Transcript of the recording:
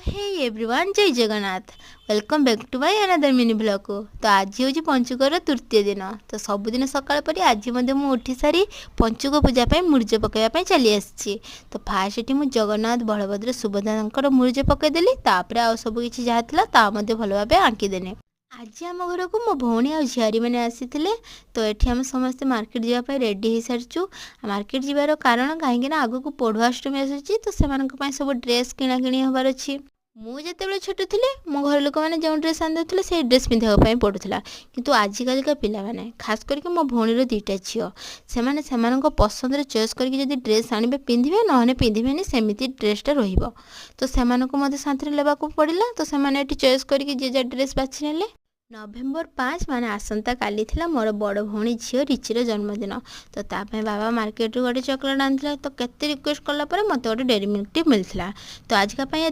हे everyone, जय Jagannath. Welcome back to my another mini blog को। तो आज हूँ पंचुकर तृतीय दिन। तो सबुदिन सकाल पर आज उठी सारी पंचुक पूजा मुर्ज पकड़ा चली आसी। तो फास्ट ये मुझे जगन्नाथ बलभद्र सुभद्रा मुर्ज पकईदेली। तापर आ सब किसी जहाँ था भल भाव आंकीदेली। आज आम घर को मो भौणी आ झियारी मैंने आसी। तो ये आम समस्ते मार्केट जावाई रेडी हो सारीचु। मार्केट जीवार कारण कहीं आग को पढ़ुआष्टमी आसूँ। तो से सब ड्रेस किणा किणी हबार अच्छी। मुझे छोट थी मो घर लोक मैंने जो ड्रेस आनी से ड्रेस पिंधापी पड़ूला। किंतु आजिकल पिला माने खास करके मो भौणीर दुईटा झील से पसंद चॉइस करके ड्रेस आने पिंधे ना पिंधे सेमती ड्रेसटा तो से मत शांति लेवाक पड़ा। तो से चॉइस करके जे जा ड्रेस बाछि नेले। नवेम्बर 5 माने आसंता काली थिला मोर बड़ भौणी झील रिचिर जन्मदिन। तो तापाई बाबा मार्केट गोटे चॉकलेट आनी। तो केते रिक्वेस्ट कला मत गोटे डेरी मिल्क टी मिलता। तो आजका ये